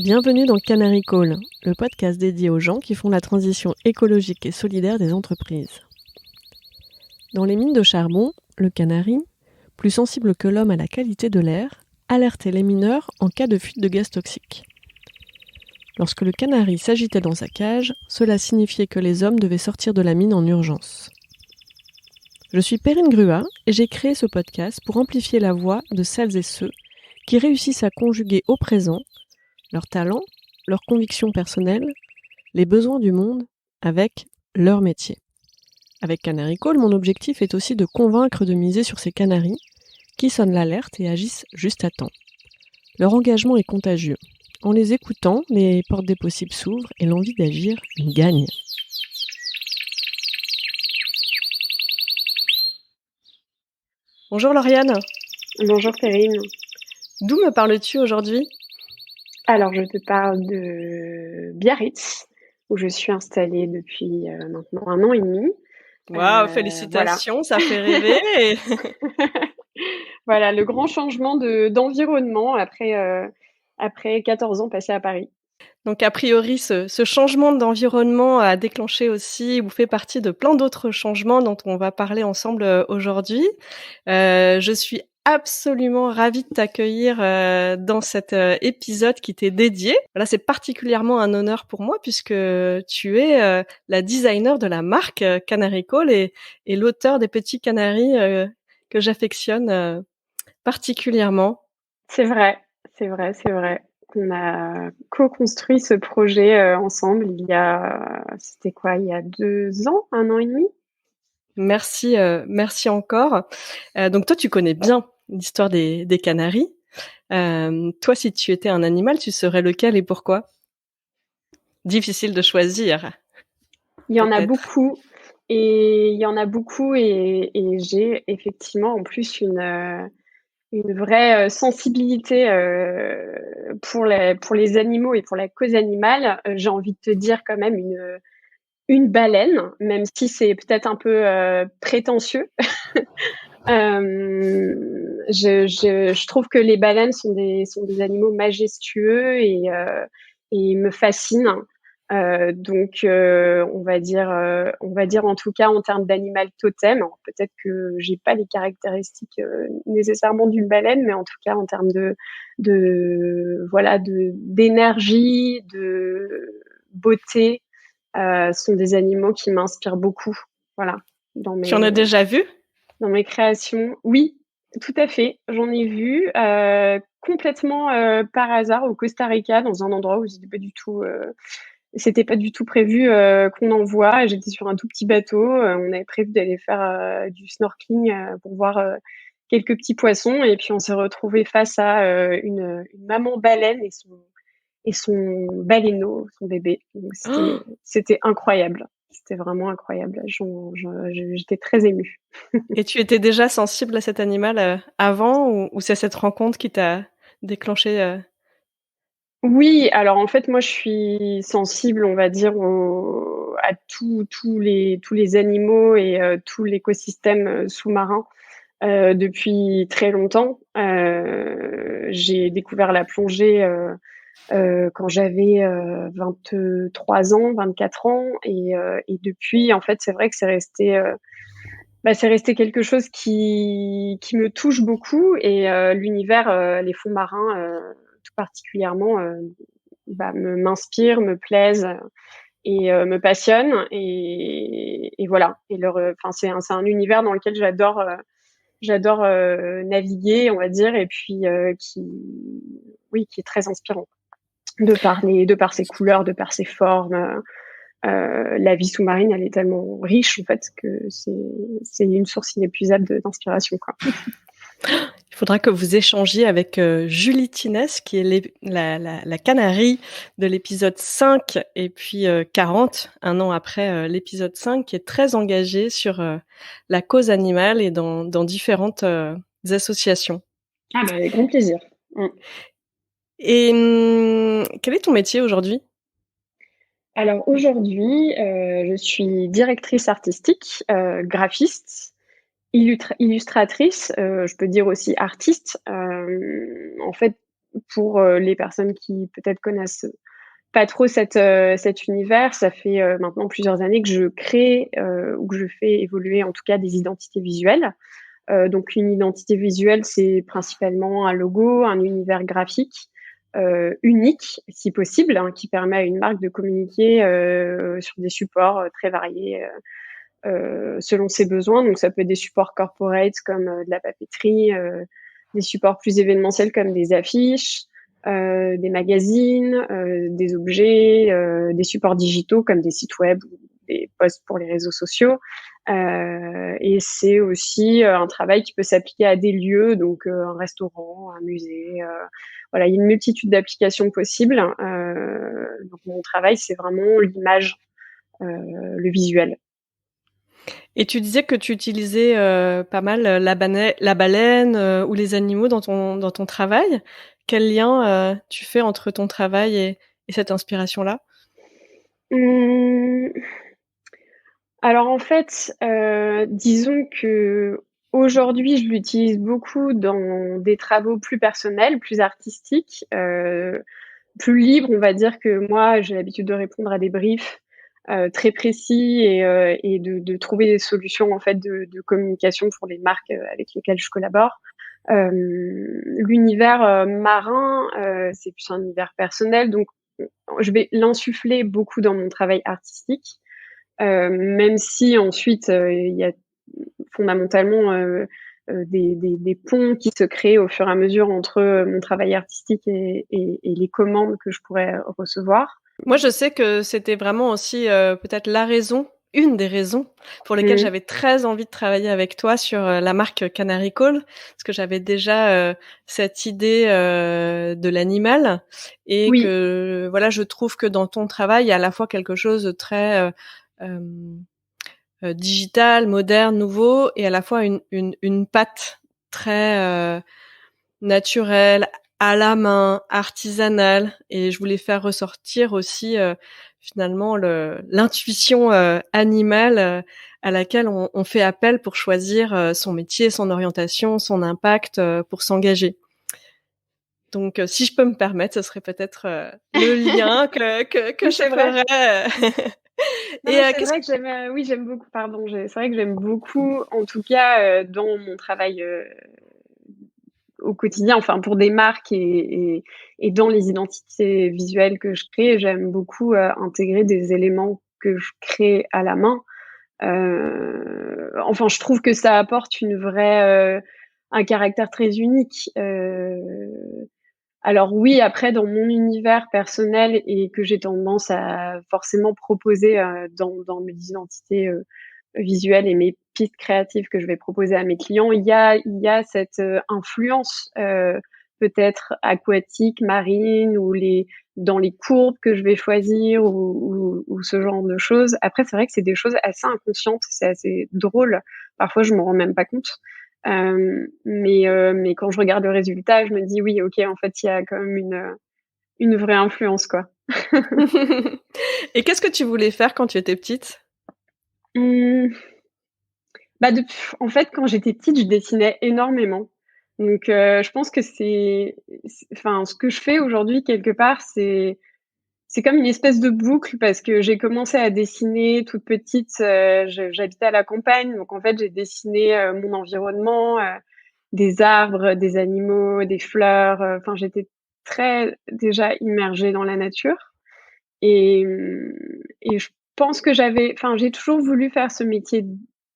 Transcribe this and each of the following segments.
Bienvenue dans Canary Call, le podcast dédié aux gens qui font la transition écologique et solidaire des entreprises. Dans les mines de charbon, le canari, plus sensible que l'homme à la qualité de l'air, alertait les mineurs en cas de fuite de gaz toxiques. Lorsque le canari s'agitait dans sa cage, cela signifiait que les hommes devaient sortir de la mine en urgence. Je suis Perrine Grua et j'ai créé ce podcast pour amplifier la voix de celles et ceux qui réussissent à conjuguer au présent leurs talents, leurs convictions personnelles, les besoins du monde avec leur métier. Avec Canary Call, mon objectif est aussi de convaincre de miser sur ces canaris qui sonnent l'alerte et agissent juste à temps. Leur engagement est contagieux. En les écoutant, les portes des possibles s'ouvrent et l'envie d'agir gagne. Bonjour Lauriane. Bonjour Perrine. D'où me parles-tu aujourd'hui ? Alors, je te parle de Biarritz, où je suis installée depuis maintenant 1 an et demi. Waouh, félicitations, ça fait rêver. Voilà, le grand changement d'environnement après 14 ans passés à Paris. Donc a priori, ce changement d'environnement a déclenché aussi ou fait partie de plein d'autres changements dont on va parler ensemble aujourd'hui. Je suis absolument ravie de t'accueillir dans cet épisode qui t'est dédié. Là, c'est particulièrement un honneur pour moi puisque tu es la designer de la marque Canary Call et l'auteur des petits canaris que j'affectionne particulièrement. C'est vrai. On a co-construit ce projet ensemble il y a 2 ans, 1 an et demi. Merci encore. Donc toi, tu connais bien l'histoire des canaris. Toi, si tu étais un animal, tu serais lequel et pourquoi ? Difficile de choisir. Il y en a Peut-être. beaucoup et j'ai effectivement en plus une vraie sensibilité pour les animaux et pour la cause animale. J'ai envie de te dire quand même une baleine, même si c'est peut-être un peu prétentieux. Je trouve que les baleines sont des animaux majestueux et me fascinent. Donc, on va dire en tout cas en termes d'animal totem. Alors, peut-être que j'ai pas les caractéristiques nécessairement d'une baleine, mais en tout cas en termes d'énergie, de beauté, sont des animaux qui m'inspirent beaucoup. Voilà, Tu en as déjà vu ? dans mes créations. Oui, tout à fait. J'en ai vu complètement par hasard au Costa Rica, dans un endroit où c'était pas du tout prévu qu'on en voit. J'étais sur un tout petit bateau. On avait prévu d'aller faire du snorkeling pour voir quelques petits poissons. Et puis on s'est retrouvé face à une maman baleine et son baleineau, son bébé. Donc c'était incroyable. C'était vraiment incroyable. J'étais très émue. Et tu étais déjà sensible à cet animal avant ou c'est cette rencontre qui t'a déclenché Oui, alors en fait, moi, je suis sensible, on va dire, à tous les animaux et tout l'écosystème sous-marin depuis très longtemps. J'ai découvert la plongée quand j'avais 23 ans, 24 ans, et depuis, en fait, c'est vrai que c'est resté quelque chose qui me touche beaucoup et l'univers, les fonds marins, tout particulièrement, m'inspire, me plaise et me passionne et voilà. Et enfin, c'est un univers dans lequel j'adore naviguer, on va dire, et puis qui est très inspirant de par ses couleurs, de par ses formes. La vie sous-marine, elle est tellement riche en fait que c'est une source inépuisable d'inspiration, quoi. Il faudra que vous échangiez avec Julie Tinès, qui est la canarie de l'épisode 5 et puis 40, 1 an après l'épisode 5, qui est très engagée sur la cause animale et dans différentes associations. Ah bah, avec grand plaisir. Et quel est ton métier aujourd'hui ? Alors aujourd'hui, je suis directrice artistique, graphiste, illustratrice, je peux dire aussi artiste. En fait, pour les personnes qui peut-être connaissent pas trop cet univers, ça fait maintenant plusieurs années que je crée ou que je fais évoluer en tout cas des identités visuelles. Donc une identité visuelle, c'est principalement un logo, un univers graphique unique, si possible, hein, qui permet à une marque de communiquer sur des supports très variés selon ses besoins. Donc ça peut être des supports corporate comme de la papeterie, des supports plus événementiels comme des affiches, des magazines, des objets, des supports digitaux comme des sites web ou des posts pour les réseaux sociaux. Et c'est aussi un travail qui peut s'appliquer à des lieux, donc un restaurant, un musée. Voilà, il y a une multitude d'applications possibles. Donc mon travail, c'est vraiment l'image, le visuel. Et tu disais que tu utilisais pas mal la baleine ou les animaux dans ton travail. Quel lien tu fais entre ton travail et cette inspiration-là? Mmh, alors en fait, disons qu'aujourd'hui, je l'utilise beaucoup dans des travaux plus personnels, plus artistiques, plus libres. On va dire que moi, j'ai l'habitude de répondre à des briefs, très précis et de trouver des solutions en fait de communication pour les marques, avec lesquelles je collabore. L'univers, marin, c'est plus un univers personnel, donc je vais l'insuffler beaucoup dans mon travail artistique. Même si ensuite, il y a fondamentalement, des ponts qui se créent au fur et à mesure entre, mon travail artistique et les commandes que je pourrais recevoir. Moi, je sais que c'était vraiment aussi, peut-être une des raisons pour lesquelles Mmh. j'avais très envie de travailler avec toi sur, la marque Canary Call. Parce que j'avais déjà, cette idée, de l'animal et Oui, que, voilà, je trouve que dans ton travail, il y a à la fois quelque chose de très, hem, digital, moderne, nouveau et à la fois une patte très, naturelle, à la main, artisanale et je voulais faire ressortir aussi, finalement l'intuition, animale, à laquelle on fait appel pour choisir, son métier, son orientation, son impact, pour s'engager. Donc, si je peux me permettre, ce serait peut-être, le lien que oui, je c'est vrai. ferais, Non, et mais c'est qu'est-ce vrai que j'aime, oui, j'aime beaucoup, pardon, c'est vrai que j'aime beaucoup, en tout cas, dans mon travail, au quotidien, enfin pour des marques et dans les identités visuelles que je crée, j'aime beaucoup, intégrer des éléments que je crée à la main. Enfin, je trouve que ça apporte un caractère très unique. Alors oui, après dans mon univers personnel et que j'ai tendance à forcément proposer, dans mes identités, visuelles et mes pistes créatives que je vais proposer à mes clients, il y a cette, influence, peut-être aquatique, marine ou dans les courbes que je vais choisir ou ce genre de choses. Après, c'est vrai que c'est des choses assez inconscientes, c'est assez drôle. Parfois, je m'en rends même pas compte. Mais quand je regarde le résultat, je me dis: «Oui, OK, en fait, il y a quand même une vraie influence, quoi». et qu'est-ce que tu voulais faire quand tu étais petite? Mmh, bah, en fait, quand j'étais petite, je dessinais énormément. Donc je pense que enfin, ce que je fais aujourd'hui, quelque part, c'est comme une espèce de boucle parce que j'ai commencé à dessiner toute petite, j'habitais à la campagne, donc en fait, j'ai dessiné, mon environnement, des arbres, des animaux, des fleurs, enfin, j'étais très déjà immergée dans la nature et je pense que j'ai toujours voulu faire ce métier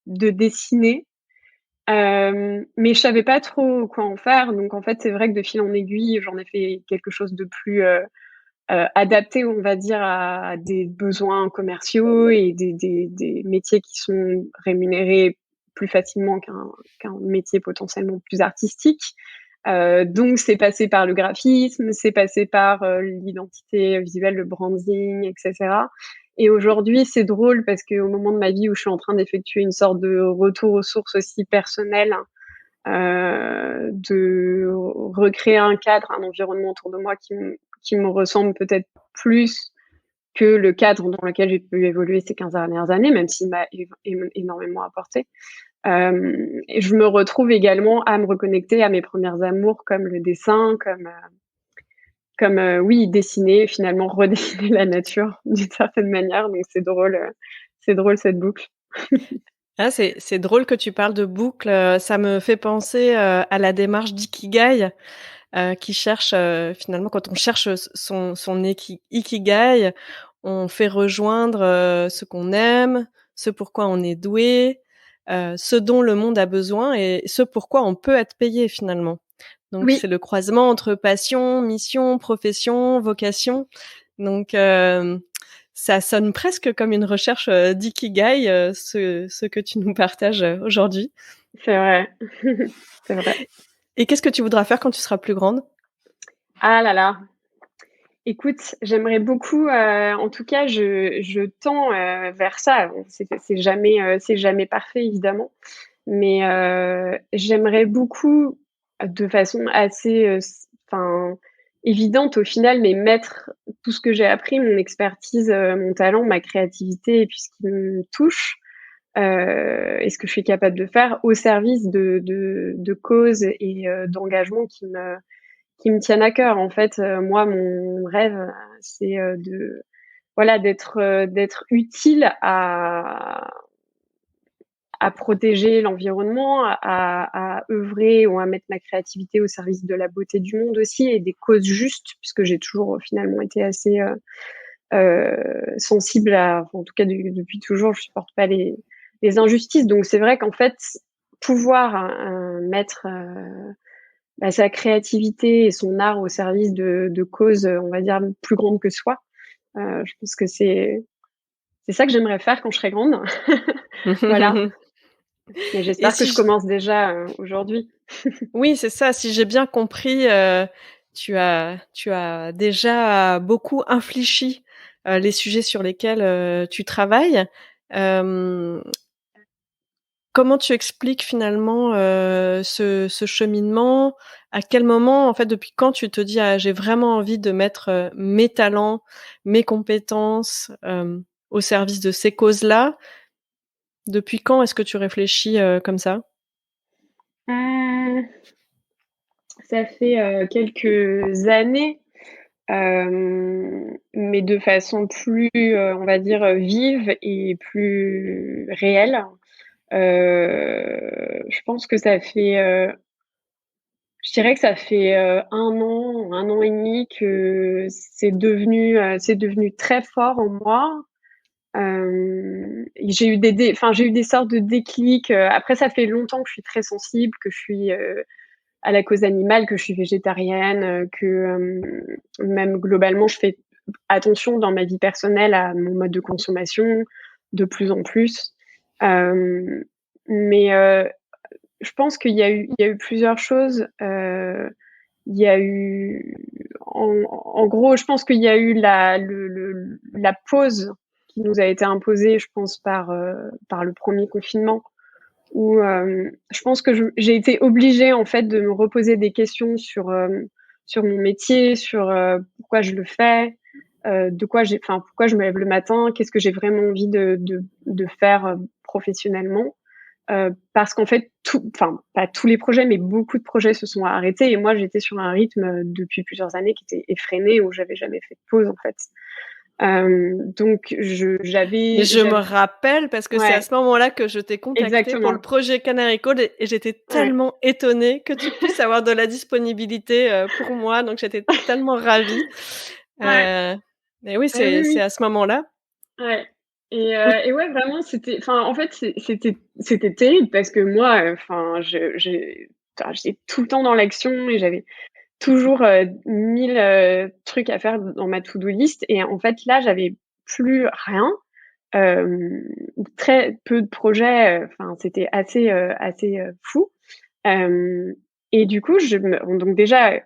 de dessiner, mais je savais pas trop quoi en faire. Donc en fait, c'est vrai que de fil en aiguille, j'en ai fait quelque chose de plus, adapté, on va dire, à des besoins commerciaux et des métiers qui sont rémunérés plus facilement qu'un métier potentiellement plus artistique. Donc c'est passé par le graphisme, c'est passé par, l'identité visuelle, le branding et cetera et aujourd'hui, c'est drôle parce qu'au moment de ma vie où je suis en train d'effectuer une sorte de retour aux sources aussi personnelles, de recréer un cadre, un environnement autour de moi qui me ressemble peut-être plus que le cadre dans lequel j'ai pu évoluer ces 15 dernières années, même s'il m'a énormément apporté. Et je me retrouve également à me reconnecter à mes premières amours comme le dessin, comme, comme, oui, dessiner, finalement redessiner la nature d'une certaine manière, donc c'est drôle cette boucle. Ah, c'est drôle que tu parles de boucle, ça me fait penser, à la démarche d'ikigai, qui cherche, finalement quand on cherche, son ikigai, on fait rejoindre, ce qu'on aime, ce pourquoi on est doué, ce dont le monde a besoin et ce pourquoi on peut être payé finalement. Donc c'est Oui, le croisement entre passion, mission, profession, vocation. Donc ça sonne presque comme une recherche, d'ikigai, ce que tu nous partages, aujourd'hui. c'est vrai. C'est vrai. Et qu'est-ce que tu voudras faire quand tu seras plus grande? Ah là là, écoute, j'aimerais beaucoup, en tout cas, je tends, vers ça. Bon, c'est jamais parfait évidemment, mais j'aimerais beaucoup, de façon assez, enfin, évidente au final, mais mettre tout ce que j'ai appris, mon expertise, mon talent, ma créativité et puis ce qui me touche, et ce que je suis capable de faire au service de causes et d'engagements qui me tiennent à cœur. En fait, moi, mon rêve, c'est, de voilà, d'être utile à protéger l'environnement, à œuvrer ou à mettre ma créativité au service de la beauté du monde aussi et des causes justes, puisque j'ai toujours, finalement été assez, sensible à enfin, en tout cas depuis toujours, je supporte pas les injustices. Donc c'est vrai qu'en fait, pouvoir, mettre, bah, sa créativité et son art au service de causes, on va dire plus grandes que soi. Je pense que c'est ça que j'aimerais faire quand je serai grande. Voilà, mais Et j'espère que si je j commence déjà, aujourd'hui. Oui, c'est ça, si j'ai bien compris, tu as déjà beaucoup infléchi, les sujets sur lesquels, tu travailles. Hem, Comment tu expliques finalement, ce cheminement? À quel moment, en fait, depuis quand tu te dis: «Ah, j'ai vraiment envie de mettre, mes talents, mes compétences, au service de ces causes-là»? Depuis quand est-ce que tu réfléchis, comme ça? Mmh, ça fait, quelques années, mais de façon plus, on va dire, vive et plus réelle. Je pense que ça fait, je dirais que ça fait, 1 an et demi que c'est devenu très fort en moi. Et j'ai eu des sortes de déclics, après ça fait longtemps que je suis très sensible, que je suis, à la cause animale, que je suis végétarienne, même globalement je fais attention dans ma vie personnelle à mon mode de consommation, de plus en plus. Hem, mais je pense il y a eu plusieurs choses, il y a eu en gros, je pense qu'il y a eu la pause qui nous a été imposée, je pense par le premier confinement où, je pense que j'ai été obligée, en fait, de me reposer des questions sur mon métier, sur, pourquoi je le fais, pourquoi je me lève le matin, qu'est-ce que j'ai vraiment envie de faire, professionnellement. Parce qu'en fait, pas tous les projets, mais beaucoup de projets se sont arrêtés et moi, j'étais sur un rythme, depuis plusieurs années qui était effréné, où j'avais jamais fait de pause, en fait. Donc Mais je me rappelle parce que c'est à ouais, ce moment-là que je t'ai contacté pour le exactement, projet Canary Code et j'étais ouais, tellement étonnée que tu puisses avoir de la disponibilité, pour moi, donc j'étais tellement ravie. ouais, Heu, mais oui, oui, c'est oui, à ce moment-là ouais où et ouais, vraiment, en fait, c'était terrible parce que moi, j'étais tout le temps dans l'action et j'avais toujours, 1000, trucs à faire dans ma to do list et en fait, là, j'avais plus rien. Ou très peu de projets, c'était assez, fou. Hem et du coup, donc déjà,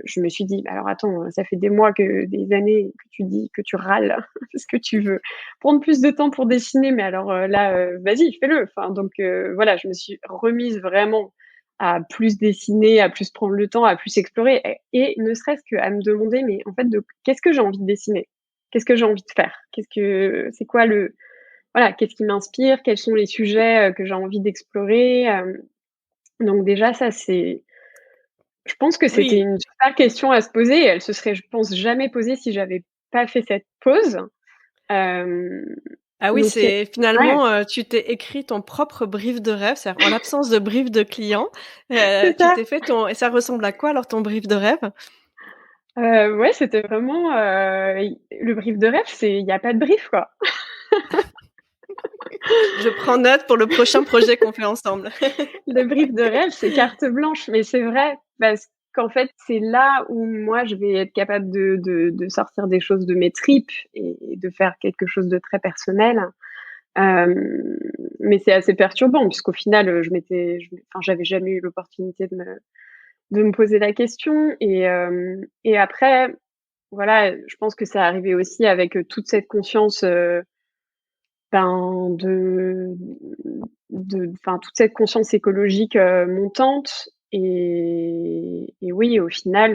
je me suis dit: «Bah, alors attends, ça fait des années que tu dis que tu râles parce que tu veux prendre plus de temps pour dessiner, mais alors, là, vas-y, fais-le». Donc voilà, je me suis remise vraiment à plus dessiner, à plus prendre le temps, à plus explorer et ne serait-ce qu'à me demander: «Mais en fait, de qu'est-ce que j'ai envie de dessiner? Qu'est-ce que j'ai envie de faire? C'est quoi le voilà, qu'est-ce qui m'inspire? Quels sont les sujets, que j'ai envie d'explorer?» Donc déjà ça, Je pense que c'était Oui. une super question à se poser et elle se serait, je pense, jamais posée si j'avais pas fait cette pause. Hem, Ah oui, donc il c'est ouais, finalement, tu t'es écrit ton propre brief de rêve, c'est-à-dire en l'absence de brief de client, c'est tu ça. t'es fait ton et ça ressemble à quoi alors ton brief de rêve? Ouais, c'était vraiment, i le brief de rêve, c'est il y a pas de brief, quoi. Je prends note pour le prochain projet qu'on fait ensemble. Le brief de rêve, c'est carte blanche, mais c'est vrai parce qu'en fait, c'est là où moi je vais être capable de sortir des choses de mes tripes et de faire quelque chose de très personnel. Hem, mais c'est assez perturbant puisqu'au final, j'avais jamais eu l'opportunité de me poser la question et après, voilà, je pense que c'est arrivé aussi avec, toute cette conscience, ben, toute cette conscience écologique, montante et oui, au final,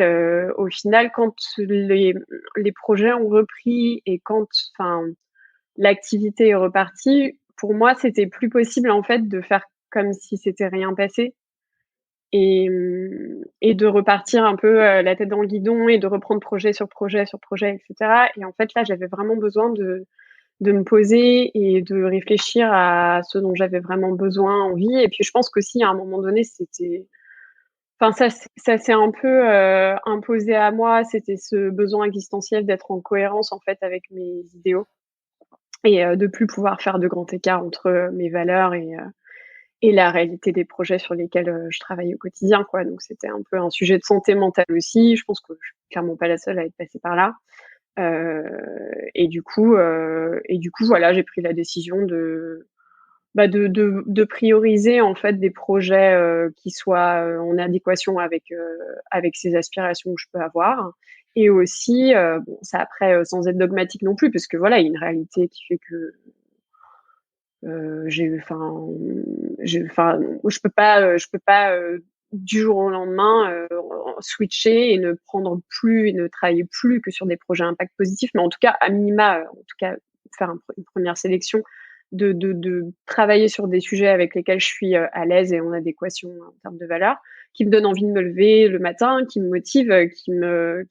quand les projets ont repris et quand enfin, l'activité est repartie, pour moi, c'était plus possible, en fait, de faire comme si c'était rien passé et de repartir un peu, la tête dans le guidon et de reprendre projet sur projet sur projet et cetera et en fait, là, j'avais vraiment besoin de me poser et de réfléchir à ce dont j'avais vraiment besoin, envie et puis je pense qu'aussi à un moment donné, ça s'est un peu, imposé à moi, c'était ce besoin existentiel d'être en cohérence, en fait, avec mes idéaux et de plus pouvoir faire de grands écarts entre, mes valeurs et la réalité des projets sur lesquels, je travaille au quotidien, quoi. Donc c'était un peu un sujet de santé mentale aussi. Je pense que je suis clairement pas la seule à être passée par là. Heu et du coup, voilà, j'ai pris la décision de prioriser, en fait, des projets, qui soient, en adéquation avec ces aspirations que je peux avoir et aussi, bon, ça après, sans être dogmatique non plus, parce que voilà, il y a une réalité qui fait que j'ai enfin, je peux pas, du jour au lendemain, switcher et ne prendre plus et ne travailler plus que sur des projets à impact positif. Mais en tout cas, à minima, en tout cas, faire une première sélection, de travailler sur des sujets avec lesquels je suis, à l'aise et en adéquation en termes de valeurs, qui me donnent envie de me lever le matin, qui me motivent, qui me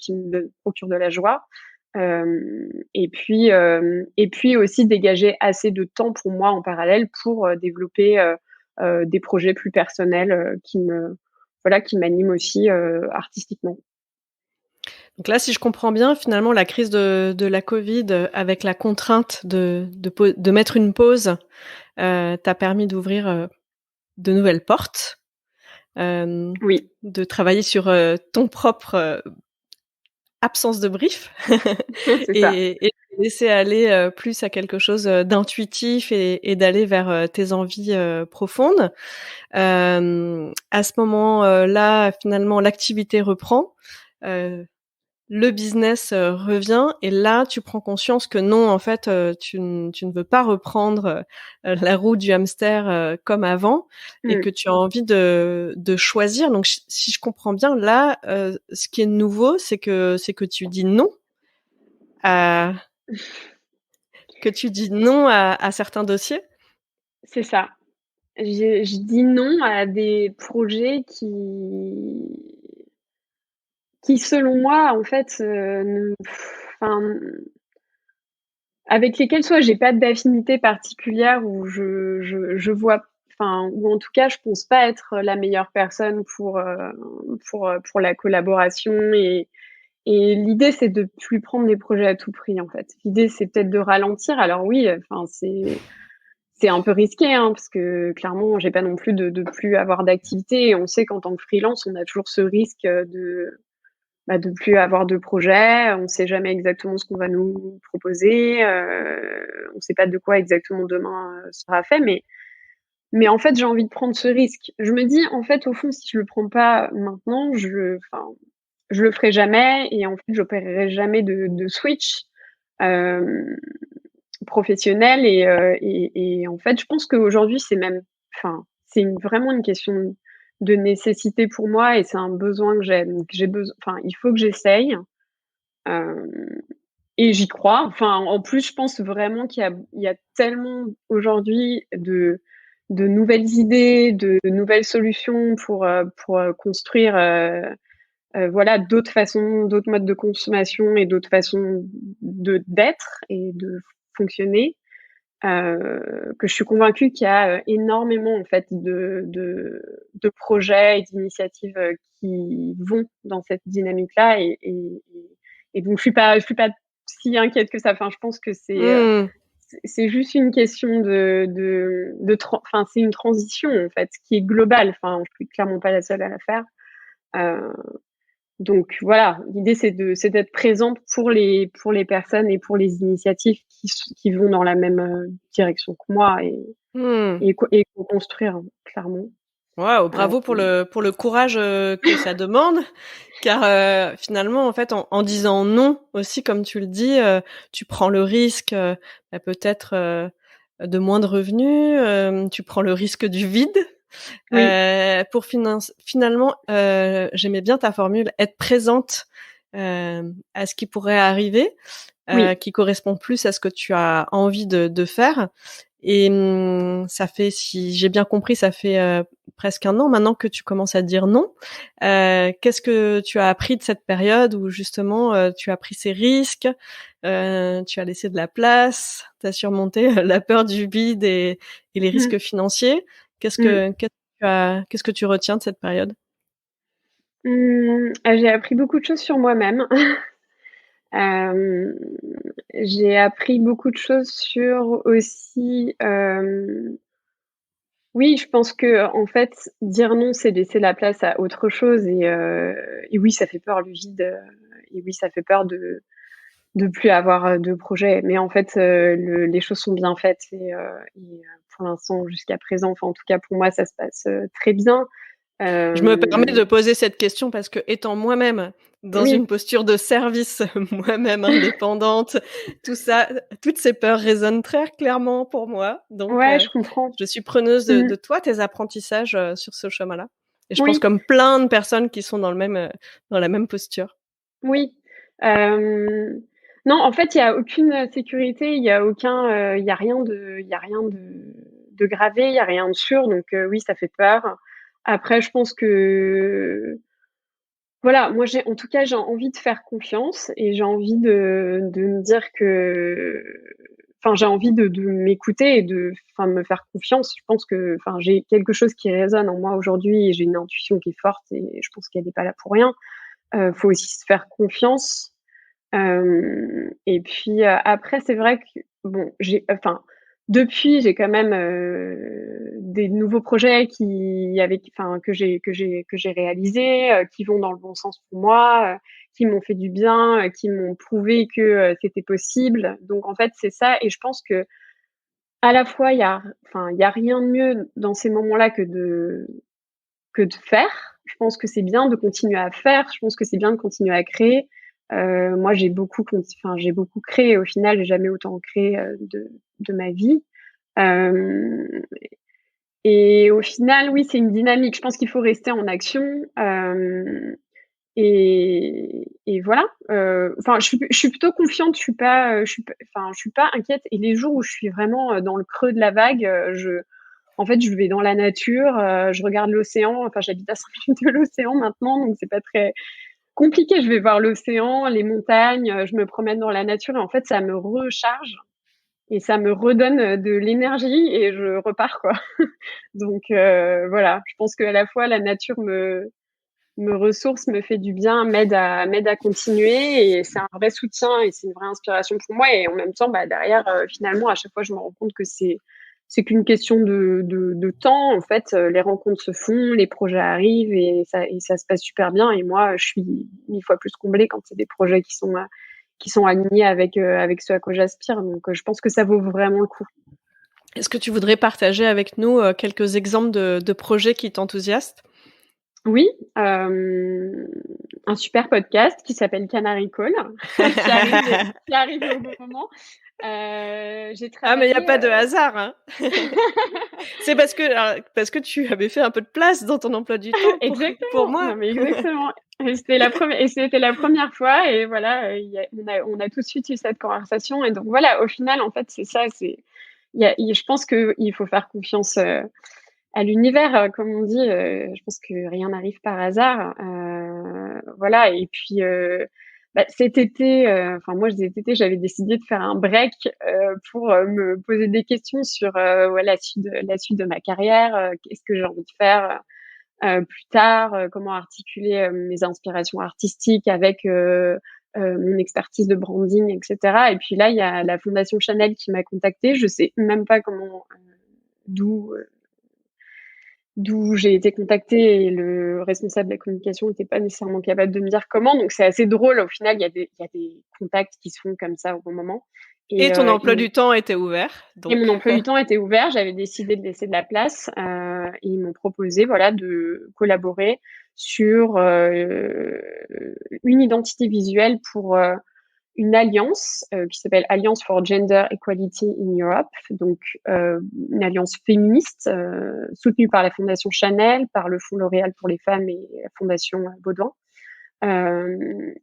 procurent de la joie. Et puis aussi dégager assez de temps pour moi en parallèle pour, développer, des projets plus personnels, qui m'animent aussi, artistiquement. Donc là, si je comprends bien, finalement, la crise de la Covid, avec la contrainte de mettre une pause, t'a permis d'ouvrir, de nouvelles portes, hem, Oui, de travailler sur, ton propre, absence de brief c'est ça. et de laisser aller, plus à quelque chose, d'intuitif et d'aller vers, tes envies, profondes. À ce moment, là, finalement, l'activité reprend, heu, le business, revient et là, tu prends conscience que non, en fait, tu ne veux pas reprendre, la roue du hamster, comme avant et Mmh. que tu as envie de choisir. Donc si je comprends bien, là, ce qui est nouveau, c'est que tu dis non à que tu dis non à certains dossiers? C'est ça. Je dis non à des projets qui selon moi, en fait, ne enfin, avec lesquels soit j'ai pas d'affinité particulière ou je vois ou en tout cas je pense pas être la meilleure personne pour la collaboration et l'idée c'est de plus prendre des projets à tout prix, en fait. L'idée c'est peut-être de ralentir. Alors oui, c'est un peu risqué, hein, parce que clairement j'ai pas non plus de plus avoir d'activité et on sait qu'en tant que freelance, on a toujours ce risque, de plus avoir de projet, on sait jamais exactement ce qu'on va nous proposer, on sait pas de quoi exactement demain, sera fait, mais en fait, j'ai envie de prendre ce risque. Je me dis: «En fait, au fond, si je le prends pas maintenant, je le ferai jamais et en fait, j'opérerai jamais de switch, hem, professionnel» et en fait, je pense qu'aujourd'hui, c'est même vraiment une question de nécessité pour moi et c'est un besoin que j'ai, donc il faut que j'essaye. Hem et j'y crois. Enfin, en plus, je pense vraiment qu'il y a tellement aujourd'hui de nouvelles idées, de nouvelles solutions pour construire, voilà, d'autres façons, d'autres modes de consommation et d'autres façons d'être et de fonctionner. Que je suis convaincue qu'il y a, énormément en fait de projets et d'initiatives, qui vont dans cette dynamique-là et donc je suis pas si inquiète que ça. Enfin, je pense que Mmh. c'est juste une question enfin, c'est une transition en fait qui est globale. Enfin, je suis clairement pas la seule à la faire. Heu, donc voilà, l'idée c'est d'être présente pour les personnes et pour les initiatives qui vont dans la même, direction que moi Mmh. et co-construire, clairement. Waouh, Heu, bravo pour le courage, que ça demande, car, finalement, en fait, en disant «non» aussi, comme tu le dis, tu prends le risque, peut-être, de moins de revenus, tu prends le risque du vide, oui, pour finalement, j'aimais bien ta formule, être présente, à ce qui pourrait arriver, oui. qui correspond plus à ce que tu as envie de faire. Et ça fait, si j'ai bien compris, ça fait, presque 1 an maintenant que tu commences à dire non. Qu'est-ce que tu as appris de cette période où justement, tu as pris ces risques, tu as laissé de la place, tu as surmonté, la peur du vide et les Mmh. risques financiers? Mmh. Qu'est-ce que tu retiens de cette période? J'ai appris beaucoup de choses sur moi-même. Hem, j'ai appris beaucoup de choses sur aussi, oui, je pense qu'en fait, dire non, c'est laisser la place à autre chose et oui, ça fait peur le vide, et oui, ça fait peur de plus avoir, de projet. Mais en fait, les choses sont bien faites pour l'instant, jusqu'à présent, enfin, en tout cas, pour moi, ça se passe, très bien. Je me permets Hem, de poser cette question parce que, étant moi-même dans oui, une posture de service, moi-même indépendante, tout ça, toutes ces peurs résonnent très clairement pour moi. Donc, ouais, je comprends. je suis preneuse Mmh. de toi, tes apprentissages, sur ce chemin-là. Et je pense Oui, comme plein de personnes qui sont dans la même posture. oui. Hem, non, en fait, il y a aucune, sécurité, il y a rien de gravé, il y a rien de sûr, donc oui, ça fait peur. Après, je pense que voilà, moi, en tout cas, j'ai envie de faire confiance et j'ai envie de me dire que enfin, j'ai envie de m'écouter et enfin, de me faire confiance. Je pense que enfin, j'ai quelque chose qui résonne en moi aujourd'hui et j'ai une intuition qui est forte et je pense qu'elle est pas là pour rien. Faut aussi se faire confiance. Et puis, après, c'est vrai que bon, depuis, j'ai quand même, des nouveaux projets que j'ai réalisés, qui vont dans le bon sens pour moi, qui m'ont fait du bien, qui m'ont prouvé que, c'était possible. Donc en fait, c'est ça et je pense que à la fois, il y a rien de mieux dans ces moments-là que de faire. Je pense que c'est bien de continuer à faire, je pense que c'est bien de continuer à créer. Moi, j'ai beaucoup créé au final, j'ai jamais autant créé, de ma vie. Hem et au final, oui, c'est une dynamique. Je pense qu'il faut rester en action, et voilà. Enfin, je suis plutôt confiante, je suis pas inquiète et les jours où je suis vraiment, dans le creux de la vague, en fait, je vais dans la nature, je regarde l'océan. Enfin, j'habite à 5 minutes de l'océan maintenant, donc c'est pas très compliqué. Je vais voir l'océan, les montagnes, je me promène dans la nature et en fait, ça me recharge et ça me redonne, de l'énergie et je repars, quoi. Donc voilà, je pense qu'à la fois la nature me ressource, me fait du bien, m'aide à continuer et c'est un vrai soutien et c'est une vraie inspiration pour moi et en même temps, bah, derrière, finalement, à chaque fois, je me rends compte que c'est qu'une question de temps. En fait, les rencontres se font, les projets arrivent et ça se passe super bien et moi, je suis 1000 fois plus comblée quand c'est des projets qui sont alignés avec ce à quoi j'aspire donc je pense que ça vaut vraiment le coup. Est-ce que tu voudrais partager avec nous, quelques exemples de projets qui t'enthousiastent? Oui, un super podcast qui s'appelle Canary Call qui arrive qui est arrivé au bon moment. J'ai Ah, mais il y a travaillé, pas de hasard, hein? C'est parce que tu avais fait un peu de place dans ton emploi du temps pour exactement, moi. non mais exactement et c'était la première fois et voilà, il y a on a tout de suite eu cette conversation et donc voilà, au final, en fait, c'est ça, je pense qu'il faut faire confiance, à l'univers, comme on dit, je pense que rien n'arrive par hasard. voilà. Et puis cet été, enfin moi cet été, j'avais décidé de faire un break pour me poser des questions sur la suite de ma carrière, qu'est-ce que j'ai envie de faire plus tard, comment articuler mes inspirations artistiques avec mon expertise de branding, etc. Et puis là, il y a la Fondation Chanel qui m'a contactée. Je sais même pas d'où d'où j'ai été contactée, et le responsable de la communication n'était pas nécessairement capable de me dire comment. Donc c'est assez drôle. Au final, il y a des contacts qui se font comme ça au bon moment. Et Et, ton ils emploi m'ont du temps était ouvert, et mon donc. emploi du temps était ouvert. J'avais décidé de laisser de la place, et ils m'ont proposé, voilà, de collaborer sur une identité visuelle pour une alliance qui s'appelle Alliance for Gender Equality in Europe, donc une alliance féministe soutenue par la Fondation Chanel, par le Fonds L'Oréal pour les femmes et la Fondation Baudouin.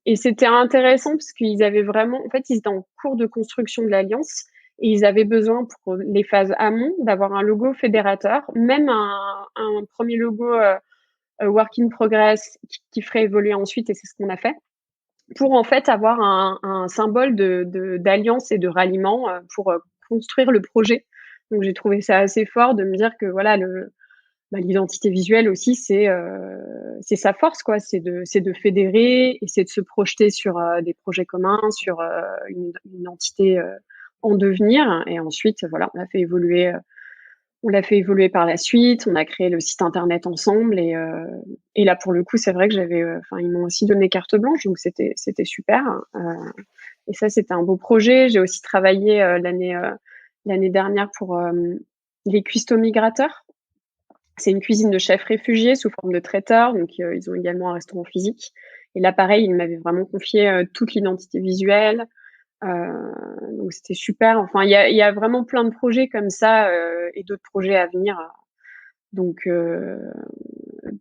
Et c'était intéressant parce qu'ils avaient vraiment, en fait, ils étaient en cours de construction de l'alliance et ils avaient besoin pour les phases amont d'avoir un logo fédérateur, même un premier logo work in progress qui ferait évoluer ensuite, et c'est ce qu'on a fait, pour en fait avoir un symbole d'alliance et de ralliement pour construire le projet. Donc j'ai trouvé ça assez fort de me dire que voilà, l'identité visuelle aussi, c'est sa force, quoi. C'est de fédérer et c'est de se projeter sur des projets communs, sur une entité en devenir. Et ensuite, voilà, on l'a fait évoluer par la suite. On a créé le site internet ensemble, et là, pour le coup, c'est vrai que enfin, ils m'ont aussi donné carte blanche, donc c'était super. Et ça, c'était un beau projet. J'ai aussi travaillé l'année dernière pour les Cuistots Migrateurs. C'est une cuisine de chefs réfugiés sous forme de traiteurs, donc ils ont également un restaurant physique. Et là, pareil, ils m'avaient vraiment confié toute l'identité visuelle. Donc c'était super. Enfin, il y a vraiment plein de projets comme ça et d'autres projets à venir. Donc,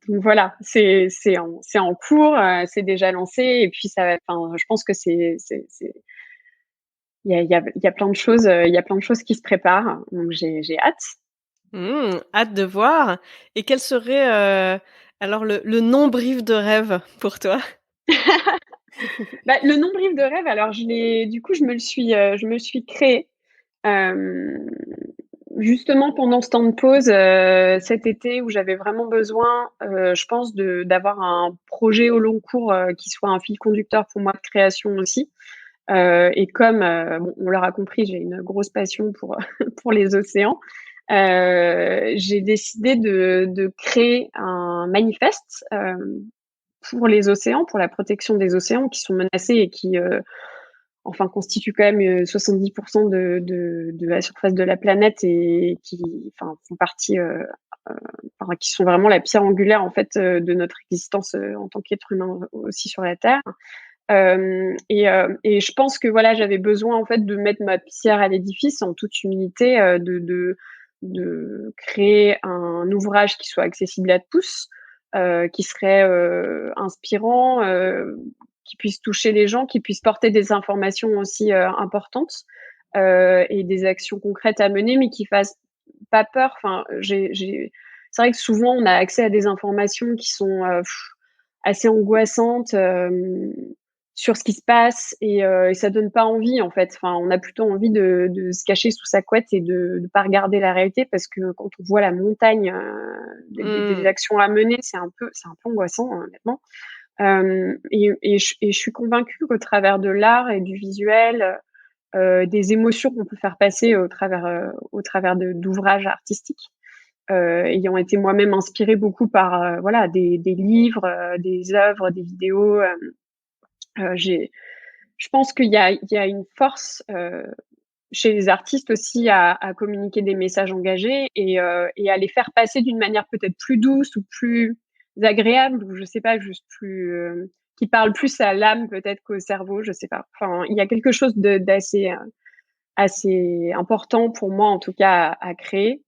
voilà, c'est en cours, c'est déjà lancé, et puis enfin, je pense que il y a plein de choses, il y a plein de choses qui se préparent. Donc j'ai hâte. Hâte de voir. Et quel serait, alors le non-brief de rêve pour toi? Le non-brief de rêve, alors du coup, je me le suis créé. Hem, Justement pendant ce temps de pause, cet été où j'avais vraiment besoin, je pense d'avoir un projet au long cours, qui soit un fil conducteur pour moi de création aussi. Et comme, bon, on l'aura compris, j'ai une grosse passion pour pour les océans. J'ai décidé de créer un manifeste, pour les océans, pour la protection des océans qui sont menacés et qui, enfin, constituent quand même 70 de la surface de la planète, et qui, enfin, font partie, enfin, qui sont vraiment la pierre angulaire en fait de notre existence en tant qu'être humain aussi sur la Terre. Et je pense que voilà, j'avais besoin en fait de mettre ma pierre à l'édifice en toute humilité, de créer un ouvrage qui soit accessible à tous, qui serait inspirant, qui puisse toucher les gens, qui puisse porter des informations aussi importantes, et des actions concrètes à mener, mais qui fassent pas peur. Enfin, c'est vrai que souvent on a accès à des informations qui sont assez angoissantes sur ce qui se passe, et ça donne pas envie en fait. Enfin, on a plutôt envie de se cacher sous sa couette et de pas regarder la réalité, parce que quand on voit la montagne des Mmh. actions à mener, c'est un peu angoissant, hein, honnêtement. Et je suis convaincue qu'au travers de l'art et du visuel, des émotions qu'on peut faire passer au travers d'ouvrages artistiques, ayant été moi-même inspirée beaucoup par voilà, des livres, des œuvres, des vidéos. J'ai Je pense il y a une force chez les artistes aussi à communiquer des messages engagés, et à les faire passer d'une manière peut-être plus douce ou plus agréable, ou je sais pas, juste plus qui parle plus à l'âme peut-être qu'au cerveau, je sais pas. Enfin, il y a quelque chose d'assez assez important pour moi en tout cas à créer.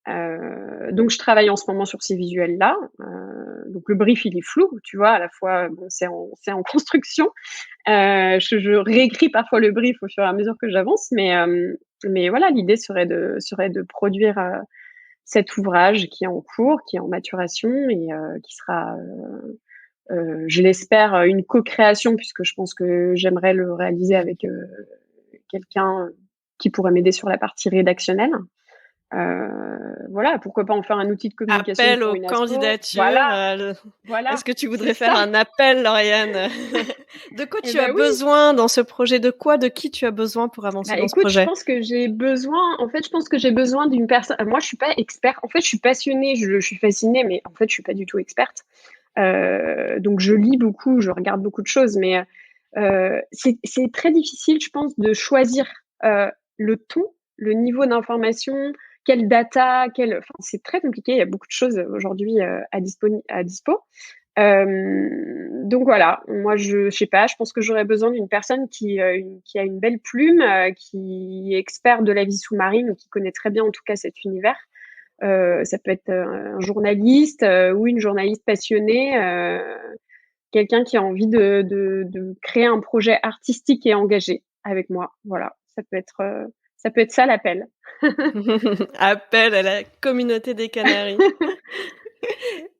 Donc je travaille en ce moment sur ces visuels-là. Donc le brief, il est flou, tu vois? À la fois, bon, c'est en construction. Je réécris parfois le brief au fur et à mesure que j'avance, mais voilà, l'idée serait de produire, cet ouvrage qui est en cours, qui est en maturation, et qui sera, je l'espère, une co-création puisque je pense que j'aimerais le réaliser avec, quelqu'un qui pourrait m'aider sur la partie rédactionnelle. Voilà, pourquoi pas en faire un outil de communication Appel pour aux une asso. candidatures. Voilà, voilà, Est-ce que tu c'est voudrais faire ça. un appel, Lauriane? De quoi Et tu as ben oui. besoin dans ce projet? De qui tu as besoin pour avancer Bah, dans ce écoute, je projet? pense que j'ai besoin d'une personne. Moi, je suis pas experte. En fait, je suis passionnée, je suis fascinée, mais en fait, je suis pas du tout experte. Donc je lis beaucoup, je regarde beaucoup de choses, mais c'est très difficile, je pense, de choisir le ton, le niveau d'information, quelle data, enfin, c'est très compliqué. Il y a beaucoup de choses aujourd'hui à dispo. Donc voilà, moi je sais pas, je pense que j'aurais besoin d'une personne qui a une belle plume, qui est expert de la vie sous-marine ou qui connaît très bien en tout cas cet univers. Ça peut être un journaliste ou une journaliste passionnée, quelqu'un qui a envie de créer un projet artistique et engagé avec moi. Voilà, ça peut être ça l'appel. Appel à la communauté des Canaries.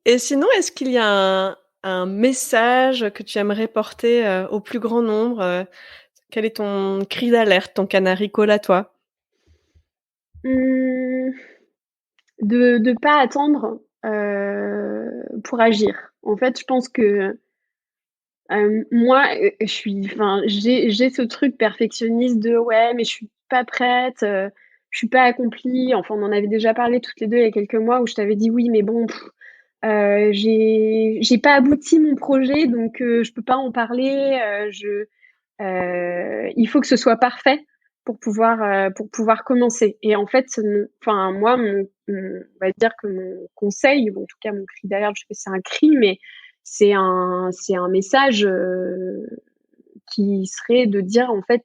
Et sinon, est-ce qu'il y a un message que tu aimerais porter, au plus grand nombre? Quel est ton cri d'alerte, ton canari call à toi? Mmh, de pas attendre pour agir. En fait, je pense que moi, j'ai ce truc perfectionniste de: «Ouais, mais je suis pas prête, je suis pas accomplie». Enfin, on en avait déjà parlé toutes les 2 il y a quelques mois où je t'avais dit: «Oui, mais bon, j'ai pas abouti mon projet donc je peux pas en parler, il faut que ce soit parfait pour pouvoir commencer». Et en fait, moi, on va dire que mon conseil, ou en tout cas mon cri d'alerte, je sais pas si c'est un cri, mais c'est un message qui serait de dire en fait,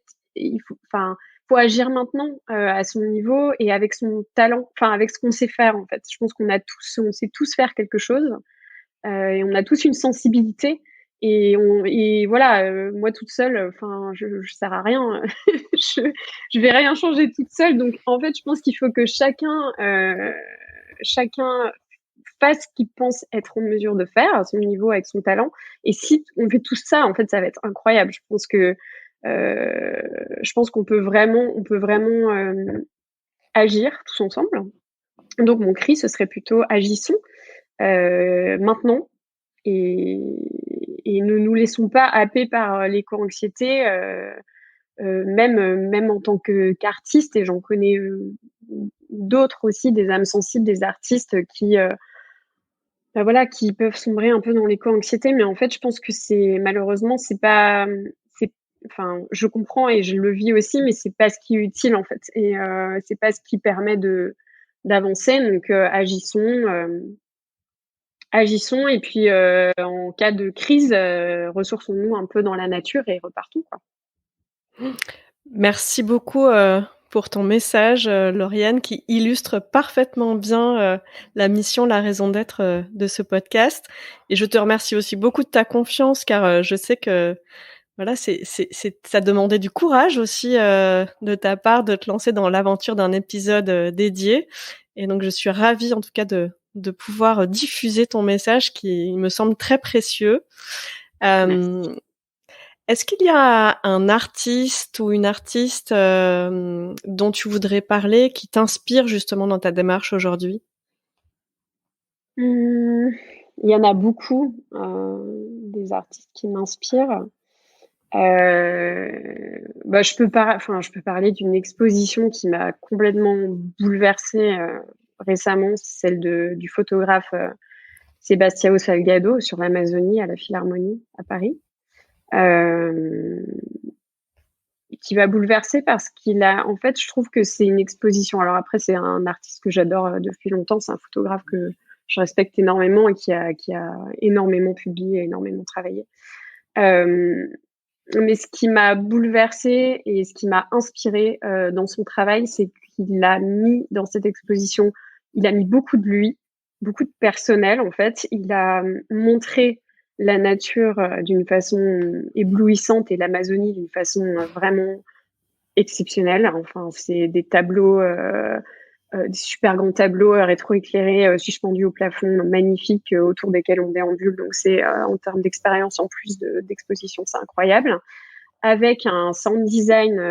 faut agir maintenant à son niveau et avec son talent, enfin avec ce qu'on sait faire en fait. Je pense on sait tous faire quelque chose et on a tous une sensibilité et voilà, moi toute seule, enfin je sers à rien, je je vais rien changer toute seule. Donc en fait, je pense qu'il faut que chacun fasse ce qu'il pense être en mesure de faire à son niveau avec son talent. Et si on fait tout ça, en fait, ça va être incroyable. Je pense on peut vraiment agir tous ensemble. Donc mon cri, ce serait plutôt agissons maintenant et, ne nous laissons pas happer par l'éco-anxiété, même en tant qu'artiste. Et j'en connais d'autres aussi, des âmes sensibles, des artistes bah, voilà, qui peuvent sombrer un peu dans l'éco-anxiété. Mais en fait, je pense que malheureusement, c'est pas, c'est enfin, je comprends et je le vis aussi, mais c'est pas ce qui est utile, en fait. Et c'est pas ce qui permet d'avancer. Donc agissons et puis, en cas de crise, ressourçons-nous un peu dans la nature et repartons, quoi. Merci beaucoup, pour ton message, Lauriane, qui illustre parfaitement bien, la mission, la raison d'être, de ce podcast. Et je te remercie aussi beaucoup de ta confiance car, je sais que voilà, ça demandait du courage aussi, de ta part de te lancer dans l'aventure d'un épisode, dédié. Et donc je suis ravie en tout cas de pouvoir diffuser ton message qui me semble très précieux. Merci. Hem Est-ce qu'il y a un artiste ou une artiste, dont tu voudrais parler, qui t'inspire justement dans ta démarche aujourd'hui? Mmh, il y en a beaucoup, des artistes qui m'inspirent. Je peux parler d'une exposition qui m'a complètement bouleversée, récemment, c'est celle du photographe, Sebastião Salgado sur l'Amazonie à la Philharmonie à Paris. Hem, qui m'a bouleversée parce en fait, je trouve que c'est une exposition. Alors après, c'est un artiste que j'adore, depuis longtemps. C'est un photographe que je respecte énormément et qui a énormément publié, énormément travaillé. Hem, mais ce qui m'a bouleversée et ce qui m'a inspirée, dans son travail, c'est qu'il a mis dans cette exposition, il a mis beaucoup de lui, beaucoup de personnel, en fait. Il a montré la nature, d'une façon éblouissante et l'Amazonie d'une façon, vraiment exceptionnelle. Enfin, c'est des tableaux, des super grands tableaux rétroéclairés suspendus au plafond, magnifiques, autour desquels on déambule. Donc c'est en termes d'expérience en plus d'exposition, c'est incroyable. Avec un sound design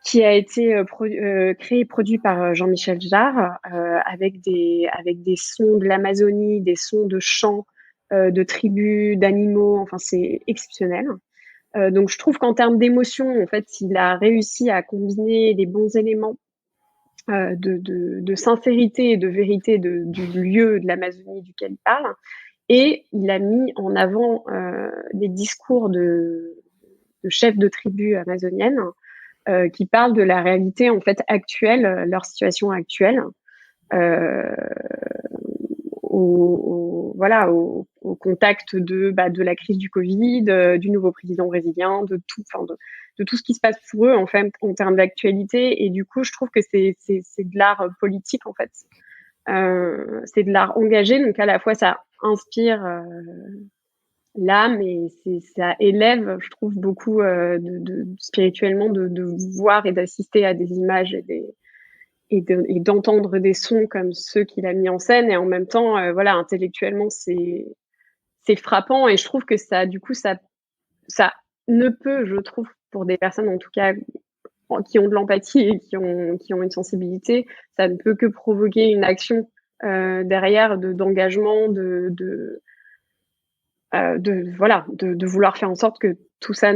qui a été créé et produit par Jean-Michel Jarre, avec des sons de l'Amazonie, des sons de chants de tribus, d'animaux. Enfin, c'est exceptionnel. Donc, je trouve qu'en termes d'émotion, en fait, il a réussi à combiner les bons éléments de sincérité et de vérité du lieu de l'Amazonie duquel il parle. Et il a mis en avant des discours de chefs de tribus amazoniennes qui parlent de la réalité en fait actuelle, leur situation actuelle, au contact de la crise du Covid, du nouveau président brésilien, de tout ce qui se passe pour eux en fait en termes d'actualité. Et du coup, je trouve que c'est de l'art politique en fait. C'est de l'art engagé, donc à la fois ça inspire l'âme et ça élève, je trouve, beaucoup spirituellement de voir et d'assister à des images et d'entendre des sons comme ceux qu'il a mis en scène. Et en même temps, intellectuellement, c'est frappant. Et je trouve que ça ne peut, je trouve, pour des personnes en tout cas qui ont de l'empathie et qui ont une sensibilité, ça ne peut que provoquer une action derrière d'engagement, de vouloir faire en sorte que tout ça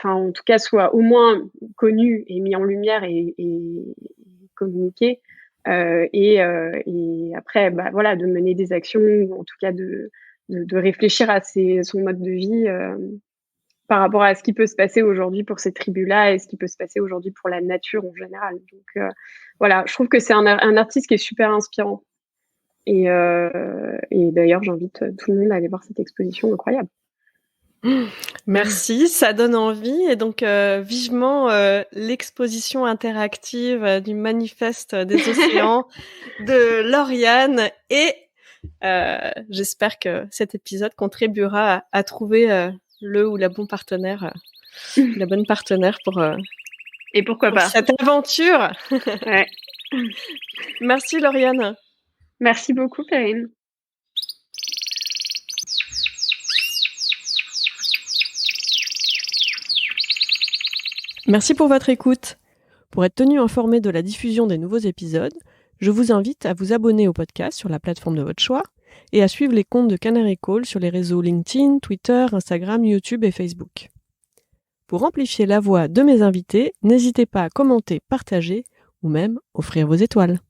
en tout cas soit au moins connu et mis en lumière et communiqué, et après de mener des actions, ou en tout cas de réfléchir à son mode de vie par rapport à ce qui peut se passer aujourd'hui pour ces tribus-là et ce qui peut se passer aujourd'hui pour la nature en général. Donc je trouve que c'est un artiste qui est super inspirant. Et d'ailleurs, j'invite tout le monde à aller voir cette exposition incroyable. Merci, ça donne envie. Et donc, vivement l'exposition interactive du manifeste des océans de Lauriane. Et j'espère que cet épisode contribuera à trouver le ou la bonne partenaire pour et pourquoi pas cette aventure. Ouais. Merci Lauriane. Merci beaucoup Perrine. Merci pour votre écoute. Pour être tenu informé de la diffusion des nouveaux épisodes, je vous invite à vous abonner au podcast sur la plateforme de votre choix et à suivre les comptes de Canary Call sur les réseaux LinkedIn, Twitter, Instagram, YouTube et Facebook. Pour amplifier la voix de mes invités, n'hésitez pas à commenter, partager ou même offrir vos étoiles.